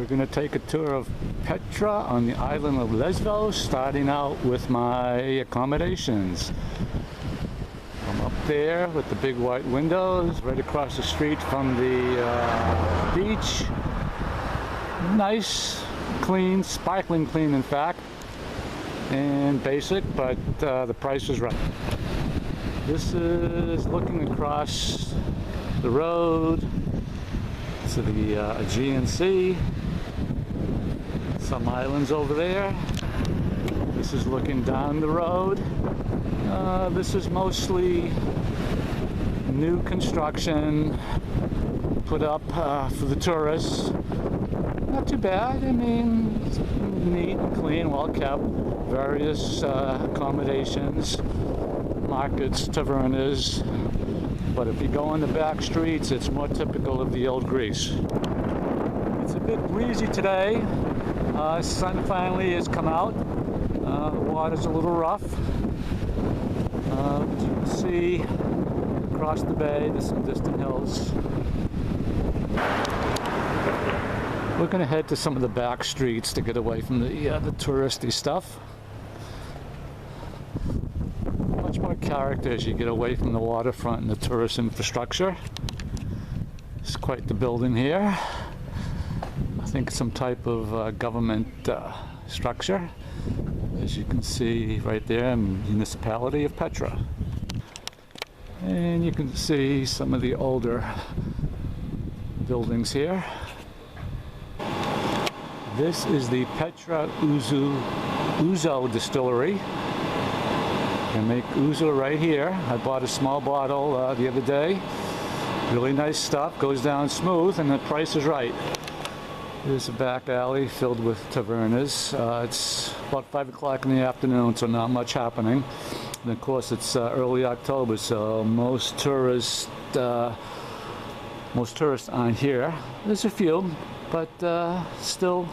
We're going to take a tour of Petra on the island of Lesvos, starting out with my accommodations. I'm up there with the big white windows, right across the street from the beach. Nice, clean, sparkling clean in fact, and basic, but the price is right. This is looking across the road to the Aegean Sea. Some islands over there. This is looking down the road. This is mostly new construction put up for the tourists. Not too bad. I mean, it's neat and clean, well kept. Various accommodations, markets, tavernas. But if you go on the back streets, it's more typical of the old Greece. It's a bit breezy today. Sun finally has come out. The water's a little rough. But you can see across the bay, there's some distant hills. We're going to head to some of the back streets to get away from the touristy stuff. Much more character as you get away from the waterfront and the tourist infrastructure. It's quite the building here. I think some type of government structure. As you can see right there, municipality of Petra. And you can see some of the older buildings here. This is the Petra Ouzo distillery. They make ouzo right here. I bought a small bottle the other day. Really nice stuff, goes down smooth, and the price is right. There's a back alley filled with tavernas. It's about 5 o'clock in the afternoon, so not much happening. And of course, it's early October, so most tourists aren't here. There's a few, but still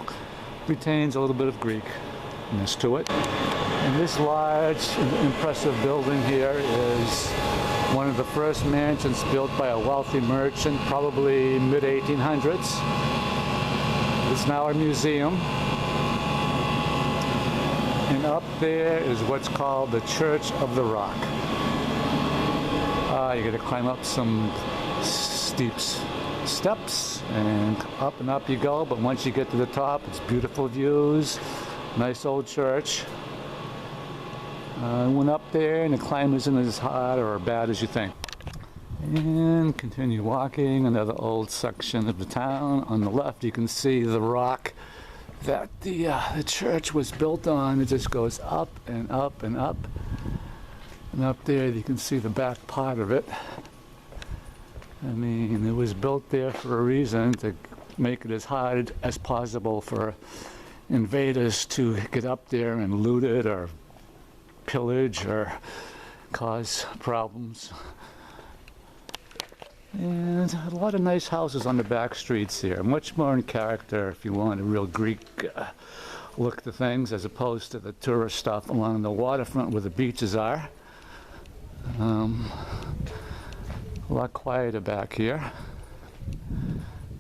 retains a little bit of Greekness to it. And this large, impressive building here is one of the first mansions built by a wealthy merchant, probably mid-1800s. It's now a museum. And up there is what's called the Church of the Rock. You gotta climb up some steep steps and up you go, but once you get to the top, it's beautiful views, nice old church. I went up there and the climb isn't as hard or bad as you think. And continue walking, another old section of the town. On the left you can see the rock that the church was built on. It just goes up and up and up. And up there you can see the back part of it. I mean, it was built there for a reason, to make it as hard as possible for invaders to get up there and loot it or pillage or cause problems. And a lot of nice houses on the back streets here, much more in character if you want a real Greek look to things, as opposed to the tourist stuff along the waterfront where the beaches are. A lot quieter back here.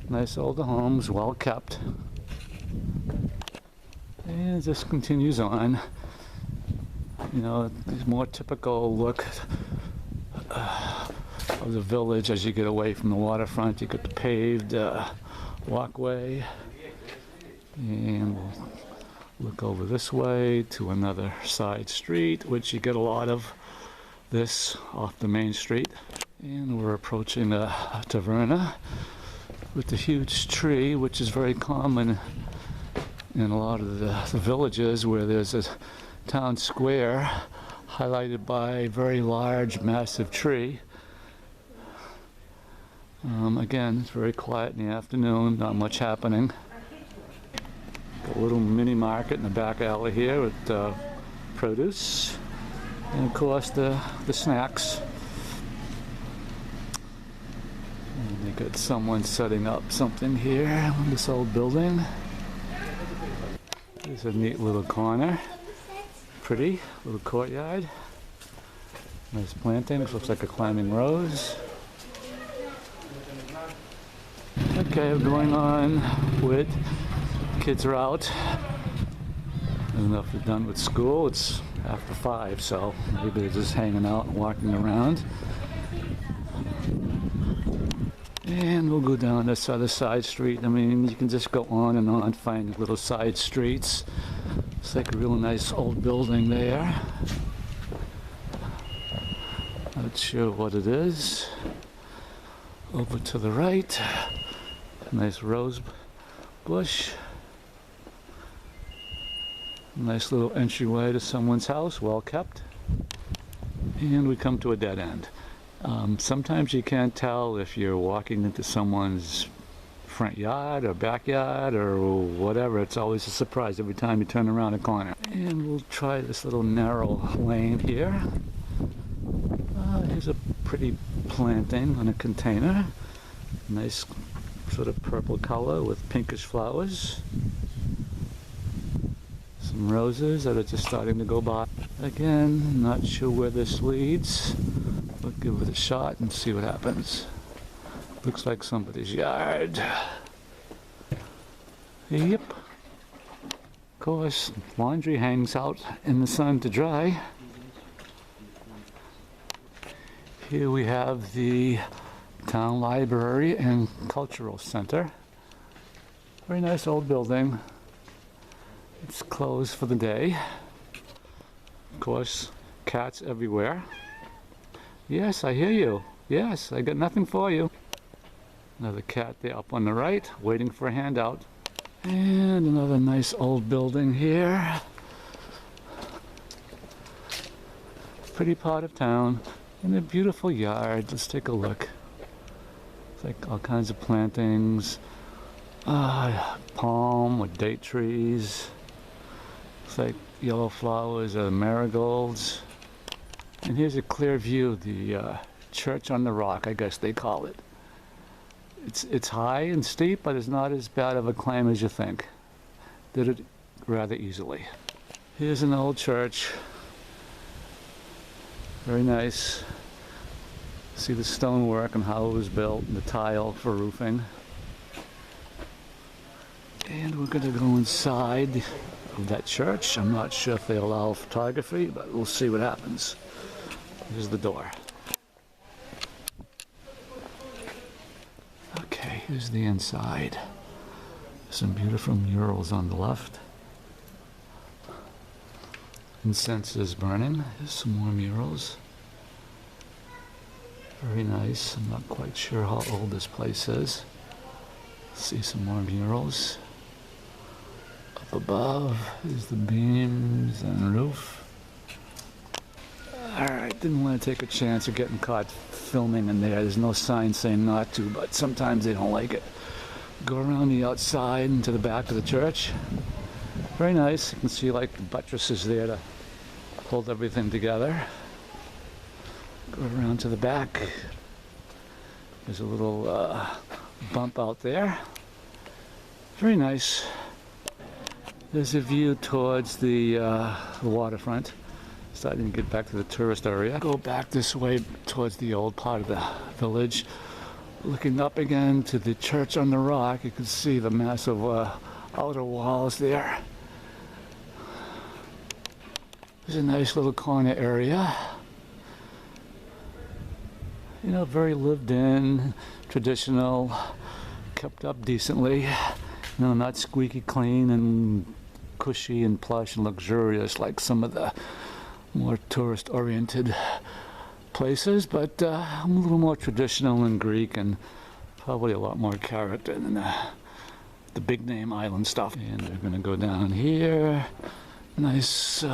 Nice older homes, well kept. And it just continues on. You know, it's more typical look of the village as you get away from the waterfront. You get the paved walkway, and we'll look over this way to another side street, which you get a lot of this off the main street. And we're approaching a taverna with a huge tree, which is very common in a lot of the villages where there's a town square highlighted by a very large, massive tree. Again, it's very quiet in the afternoon, not much happening. Got a little mini market in the back alley here with produce, and of course the snacks. And they got someone setting up something here in this old building. There's a neat little corner. Pretty little courtyard. Nice plantings, looks like a climbing rose. Okay, we're going on with Kids are out. I don't know if they're done with school. It's after 5, so maybe they're just hanging out and walking around. And we'll go down this other side street. I mean, you can just go on and on, finding little side streets. It's like a real nice old building there. Not sure what it is. Over to the right, nice rose bush. Nice little entryway to someone's house, well kept. And we come to a dead end. Sometimes you can't tell if you're walking into someone's front yard or backyard or whatever. It's always a surprise every time you turn around a corner. And we'll try this little narrow lane here. Here's a pretty planting on a container. Nice sort of purple color with pinkish flowers. Some roses that are just starting to go by. Again, not sure where this leads. We'll give it a shot and see what happens. Looks like somebody's yard. Yep. Of course, laundry hangs out in the sun to dry. Here we have the Town Library and Cultural Center. Very nice old building. It's closed for the day. Of course, cats everywhere. Yes, I hear you. Yes, I got nothing for you. Another cat there up on the right, waiting for a handout. And another nice old building here. Pretty part of town. And a beautiful yard. Let's take a look. It's like all kinds of plantings. Palm with date trees. It's like yellow flowers, marigolds. And here's a clear view of the church on the rock, I guess they call it. It's high and steep, but it's not as bad of a climb as you think. Did it rather easily. Here's an old church. Very nice. See the stonework and how it was built, and the tile for roofing. And we're going to go inside of that church. I'm not sure if they allow photography, but we'll see what happens. Here's the door. Okay, here's the inside. Some beautiful murals on the left. Incense is burning. There's some more murals. Very nice. I'm not quite sure how old this place is. See some more murals. Up above is the beams and roof. Alright, didn't want to take a chance of getting caught filming in there. There's no sign saying not to, but sometimes they don't like it. Go around the outside and to the back of the church. Very nice. You can see like the buttresses there to hold everything together. Go around to the back. There's a little bump out there. Very nice. There's a view towards the waterfront. Starting to get back to the tourist area. Go back this way towards the old part of the village. Looking up again to the church on the rock, you can see the massive outer walls there. There's a nice little corner area. You know, very lived in, traditional, kept up decently. You know, not squeaky clean and cushy and plush and luxurious like some of the more tourist-oriented places, but a little more traditional and Greek and probably a lot more character than the big name island stuff. And we're going to go down here. Nice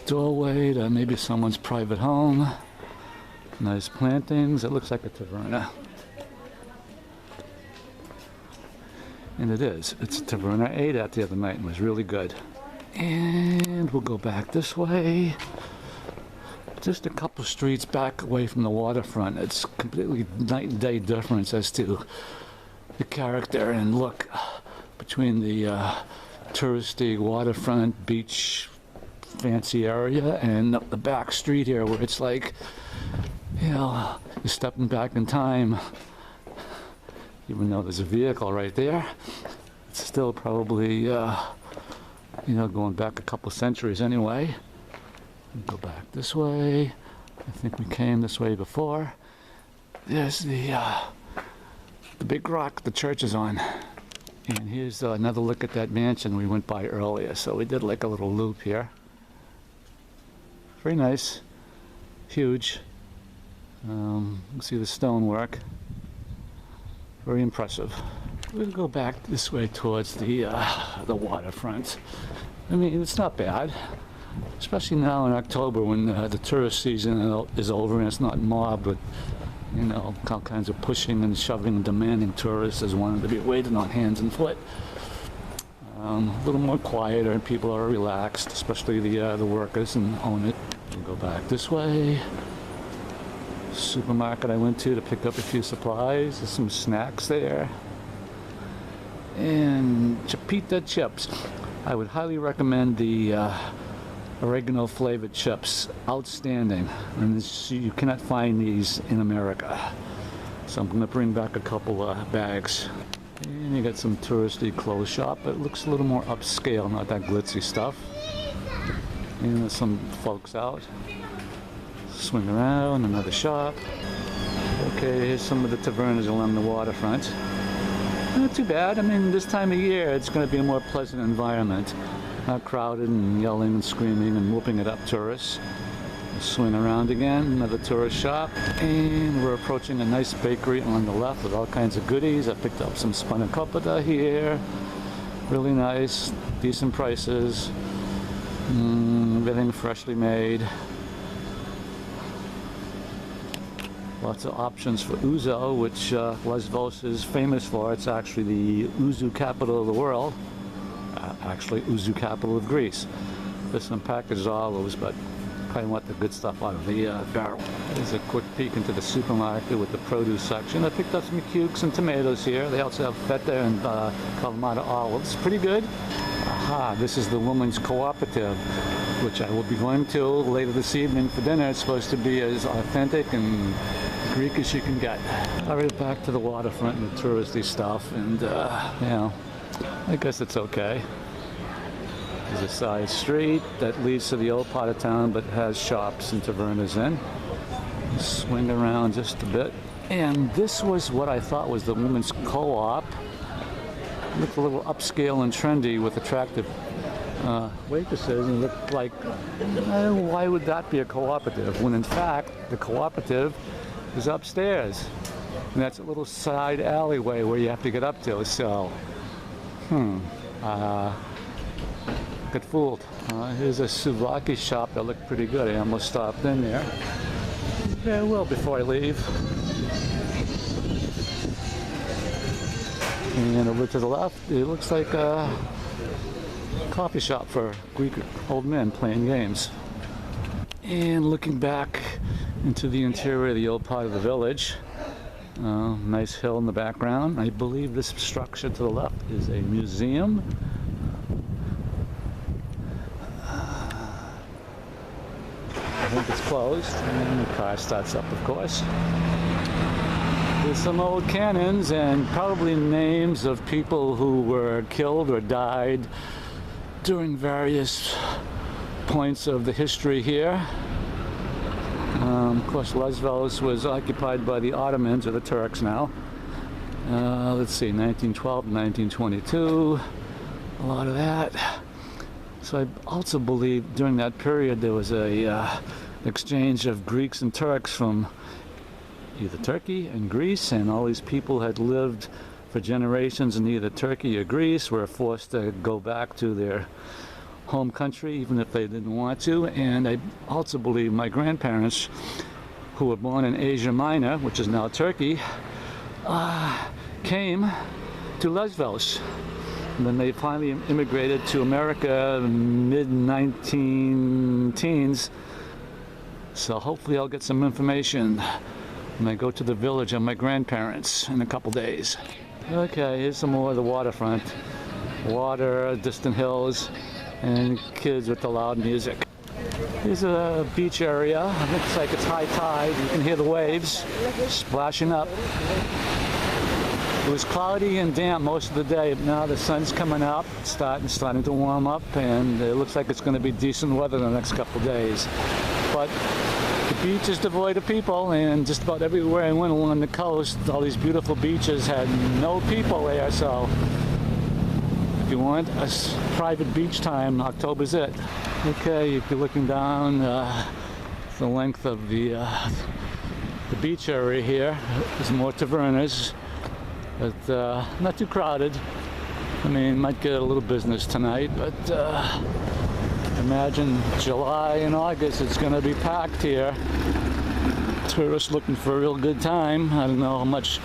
doorway to maybe someone's private home. Nice plantings. It looks like a taverna. And it is. It's a taverna. I ate at the other night and was really good. And we'll go back this way. Just a couple streets back away from the waterfront. It's completely night and day difference as to the character and look between the touristy waterfront beach fancy area and up the back street here where it's like, you know, you're stepping back in time, even though there's a vehicle right there. It's still probably, you know, going back a couple centuries anyway. Go back this way. I think we came this way before. There's the big rock the church is on. And here's another look at that mansion we went by earlier. So we did like a little loop here. Very nice. Huge. You can see the stonework. Very impressive. We'll go back this way towards the waterfront. I mean, it's not bad. Especially now in October when the tourist season is over and it's not mobbed with, you know, all kinds of pushing and shoving and demanding tourists as wanting to be waiting on hands and foot. A little more quieter and people are relaxed, especially the workers and own it. We'll go back this way. Supermarket I went to pick up a few supplies. There's some snacks there. And Chipita chips. I would highly recommend the oregano flavored chips. Outstanding. And this, you cannot find these in America. So I'm going to bring back a couple bags. And you got some touristy clothes shop. It looks a little more upscale, not that glitzy stuff. And there's some folks out. Swing around, another shop. Okay, here's some of the tavernas along the waterfront. Not too bad. I mean, this time of year, it's going to be a more pleasant environment. Not crowded and yelling and screaming and whooping it up tourists. Swing around again, another tourist shop. And we're approaching a nice bakery on the left with all kinds of goodies. I picked up some spanakopita here. Really nice, decent prices. Everything freshly made. Lots of options for ouzo, which Lesvos is famous for. It's actually the ouzo capital of the world. Actually, ouzo capital of Greece. There's some packaged olives, but probably want the good stuff out of the barrel. There's a quick peek into the supermarket with the produce section. I picked up some cukes and tomatoes here. They also have feta and Kalamata olives. Pretty good. Aha, this is the women's cooperative, which I will be going to later this evening for dinner. It's supposed to be as authentic and Greek as you can get. All right, back to the waterfront and the touristy stuff, and you know, I guess it's okay. There's a side street that leads to the old part of town, but has shops and tavernas in. Swing around just a bit, and this was what I thought was the women's co-op. Looked a little upscale and trendy with attractive waitresses, and looked like, why would that be a cooperative? When in fact, the cooperative is upstairs. And that's a little side alleyway where you have to get up to, so, got fooled. Here's a souvlaki shop that looked pretty good. I almost stopped in there. Yeah, well, before I leave. And over to the left, it looks like a coffee shop for Greek old men playing games. And looking back into the interior of the old part of the village, nice hill in the background. I believe this structure to the left is a museum. I think it's closed, and the car starts up, of course. There's some old cannons and probably names of people who were killed or died during various points of the history here. Of course, Lesvos was occupied by the Ottomans, or the Turks now. Let's see, 1912 to 1922, a lot of that. So I also believe during that period there was a exchange of Greeks and Turks from either Turkey and Greece, and all these people had lived for generations in either Turkey or Greece, were forced to go back to their home country even if they didn't want to. And I also believe my grandparents, who were born in Asia Minor, which is now Turkey, came to Lesvos. And then they finally immigrated to America mid-19-teens. So hopefully I'll get some information when I go to the village of my grandparents in a couple days. Okay, here's some more of the waterfront. Water, distant hills, and kids with the loud music. Here's a beach area. It looks like it's high tide. You can hear the waves splashing up. It was cloudy and damp most of the day. Now the sun's coming up, starting to warm up, and it looks like it's going to be decent weather the next couple days. But the beach is devoid of people, and just about everywhere I went along the coast, all these beautiful beaches had no people there. So if you want a private beach time, October's it. Okay, if you're looking down the length of the beach area here, there's more tavernas, but not too crowded. I mean, might get a little business tonight, but imagine July and August, it's going to be packed here. Tourists looking for a real good time. I don't know how much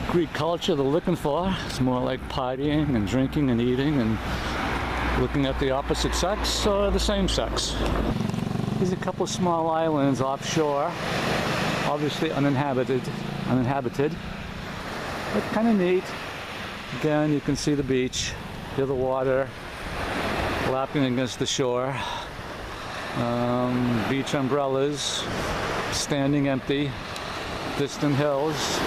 Greek culture they're looking for. It's more like partying and drinking and eating and looking at the opposite sex or the same sex. There's a couple small islands offshore, obviously uninhabited, but kind of neat. Again, you can see the beach, hear the water lapping against the shore. Beach umbrellas, standing empty, distant hills.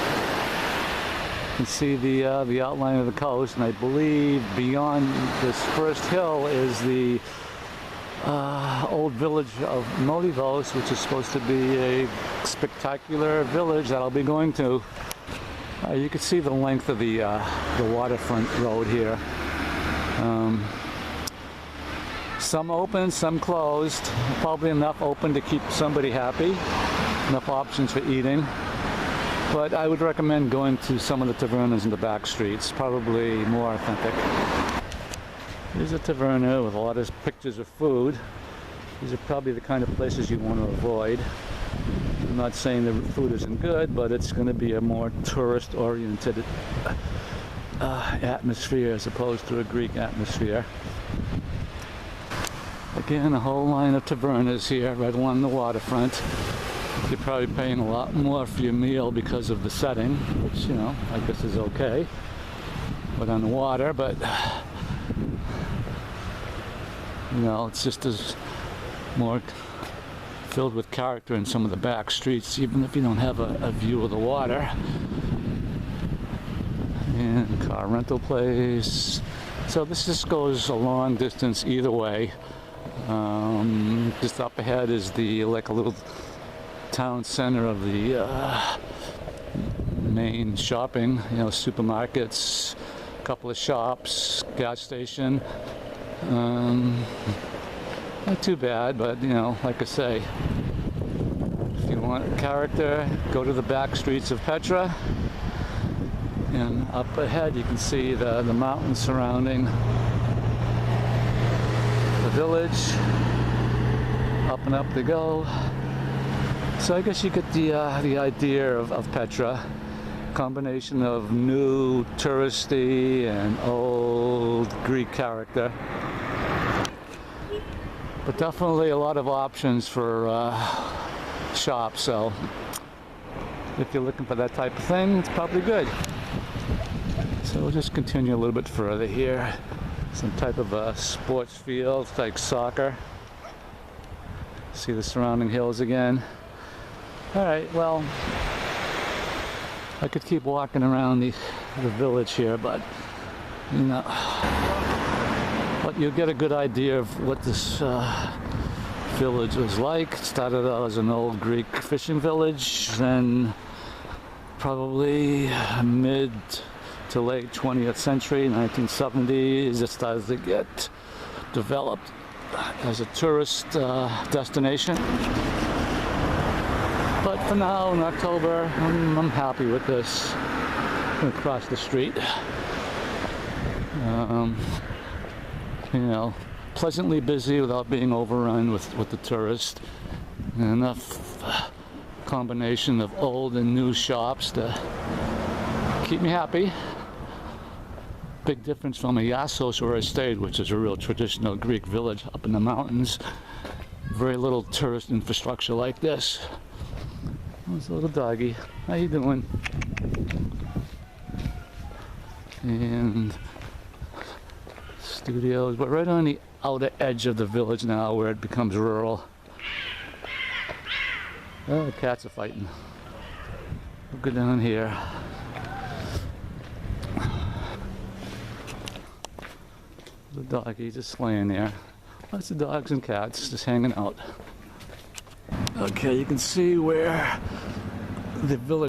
You can see the outline of the coast, and I believe beyond this first hill is the old village of Molivos, which is supposed to be a spectacular village that I'll be going to. You can see the length of the waterfront road here. Some open, some closed. Probably enough open to keep somebody happy. Enough options for eating. But I would recommend going to some of the tavernas in the back streets. Probably more authentic. Here's a taverna with a lot of pictures of food. These are probably the kind of places you want to avoid. I'm not saying the food isn't good, but it's going to be a more tourist-oriented atmosphere as opposed to a Greek atmosphere. Again, a whole line of tavernas here right along the waterfront. You're probably paying a lot more for your meal because of the setting, which, you know, I guess is okay. But on the water, but you know, it's just as more filled with character in some of the back streets, even if you don't have a view of the water. And car rental place. So this just goes a long distance either way. Just up ahead is like a little town center of the main shopping, you know, supermarkets, a couple of shops, gas station. Not too bad, but you know, like I say, if you want character, go to the back streets of Petra, and up ahead you can see the mountains surrounding the village. Up and up they go. So I guess you get the idea of Petra. Combination of new touristy and old Greek character. But definitely a lot of options for shops, so if you're looking for that type of thing, it's probably good. So we'll just continue a little bit further here. Some type of a sports field, like soccer. See the surrounding hills again. Alright, well, I could keep walking around the village here, but you know, but you'll get a good idea of what this village was like. It started out as an old Greek fishing village, then probably mid to late 20th century, 1970s, it started to get developed as a tourist destination. But for now, in October, I'm happy with this. I'm going to cross the street. You know, pleasantly busy without being overrun with the tourists. And enough combination of old and new shops to keep me happy. Big difference from Iasos, where I stayed, which is a real traditional Greek village up in the mountains. Very little tourist infrastructure like this. There's a little doggy. How you doing? And studios. We're right on the outer edge of the village now, where it becomes rural. Oh, the cats are fighting. We'll go down here. The doggy just laying there. Lots of dogs and cats just hanging out. Okay, you can see where the village